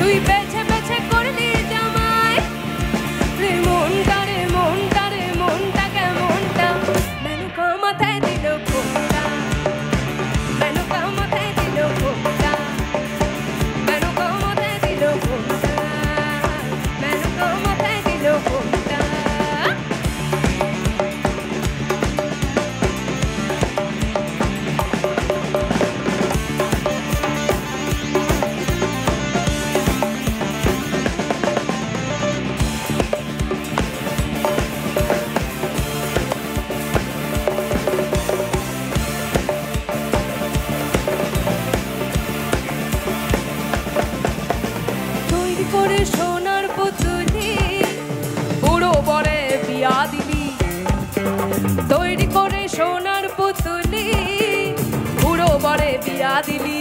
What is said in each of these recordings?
তুই বেছে বেছে করলি জামাই রে মনটা রে মনটা রে মনটা কেমনটা মেনকা মাথায় দিল ঘোমটা মেনকা মাথায় দিল ঘোমটা মেনকা মাথায় দিল ঘোমটা মেনকা মাথায় দিল ঘোমটা করে সোনার পুতুলি বুড়ো বরে বিয়া দিলি তৈরি করে সোনার পুতুলি বুড়ো বরে বিয়া দিলি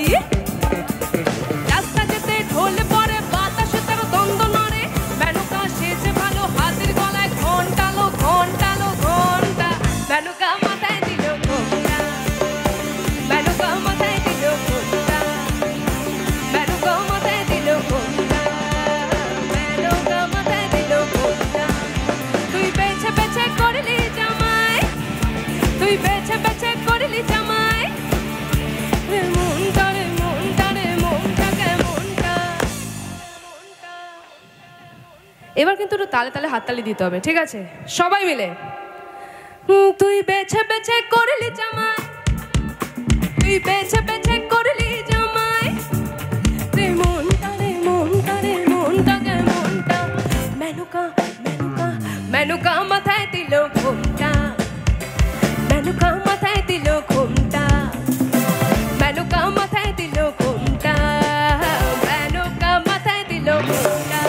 রাস্তা যেতে ঢোল পরে বাতাসে তার দ্বন্দ্ব নড়ে মেনকা সেজে ভালো হাতের গলায় ঘন্টালো ঘন্টালো ঘন্টা মেনকা মাথায় দিল ঘোমটা মেনকা মাথায় দিল ঘোমটা মেনকা মাথায় দিল ঘোমটা তুই বেছে বেছে করলি জামাই রে মনটা রে মনটা রে মনটা কেমনটা এবার কিন্তু একটু তালে তালে হাততালি দিতে হবে ঠিক আছে সবাই মিলে তুই বেছে বেছে করলি জামাই তুই বেছে বেছে করলি জামাই রে মনটা রে মনটা রে মনটা কেমনটা মেনকা মেনকা মেনকা মাথায় দিল ঘোমটা মেনকা মাথায় দিল ঘোমটা মেনকা মাথায় দিল ঘোমটা মেনকা মাথায় দিল ঘোমটা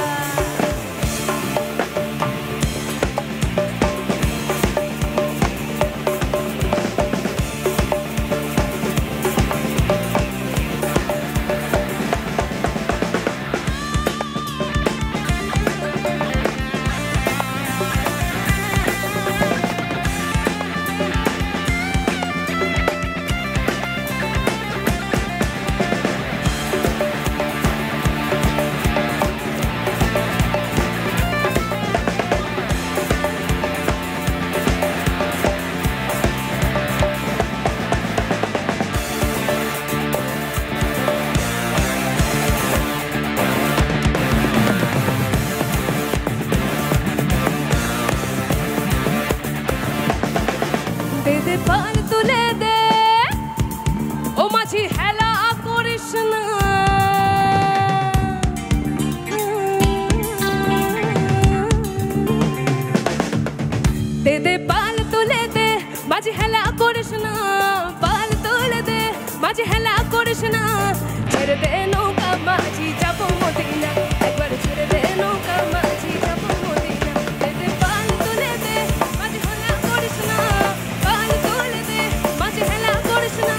দে পাল তুলে দে ও মাঝি হেলা করিস না দে পাল তুলে দে মাঝি হেলা করিস না পাল তুলে দে মাঝি হেলা করিস না ছেড়ে দে নৌকা মাঝি যাবো মদিনা একবার ছেড়ে দে নৌকা মাঝি যাবো মদিনা দে পাল তুলে দে মাঝি হেলা করিস না পাল তুলে দে মাঝি হেলা করিস না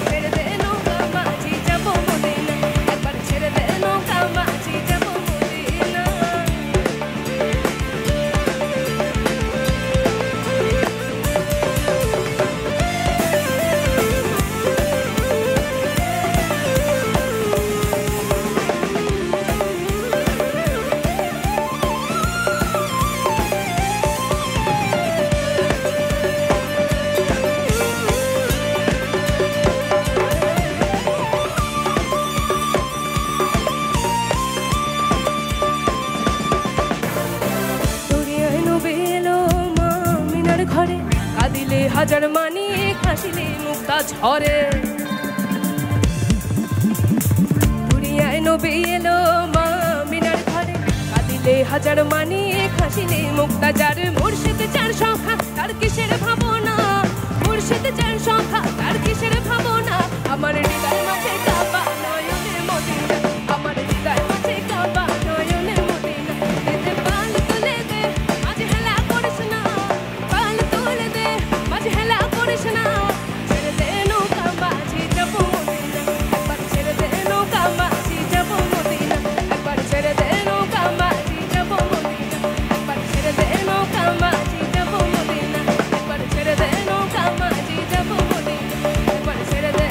ছেড়ে দে নৌকা মাঝি যাবো মদিনা একবার ছেড়ে দে নৌকা মাঝি যাবো মদিনা কাঁদিলে হাজার মানি হাসিলে মুক্তা ঝরে দুনিয়ায় নবী এলো মা মিনার ঘরে কাঁদিলে হাজার মানি হাসিলে মুক্তা যার মুর্শিদ চার সংখ্যা তার কিসের ভাবনা মুর্শিদ চার সংখ্যা তার কিসের ভাবনা আমার হৃদয় মাঝে কাবা নয়নের মদিনা আমার হৃদয় মাঝে কাবা নয়নের মদিনা দে পাল তুলে দে মাঝে হেলা করিস না পাল তুলে দে মাঝে হেলা করিস না ছেড়ে দে নৌকা মাঝি যাবো মদিনা একবার ছেড়ে দে নৌকা মাঝি যাবো মদিনা একবার ছেড়ে দে নৌকা মাঝি যাবো মদিনা একবার ছেড়ে দে নৌকা মাঝি যাবো মদিনা একবার ছেড়ে দে নৌকা মাঝি যাবো মদিনা একবার ছেড়ে দে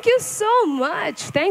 thank you so much. Thank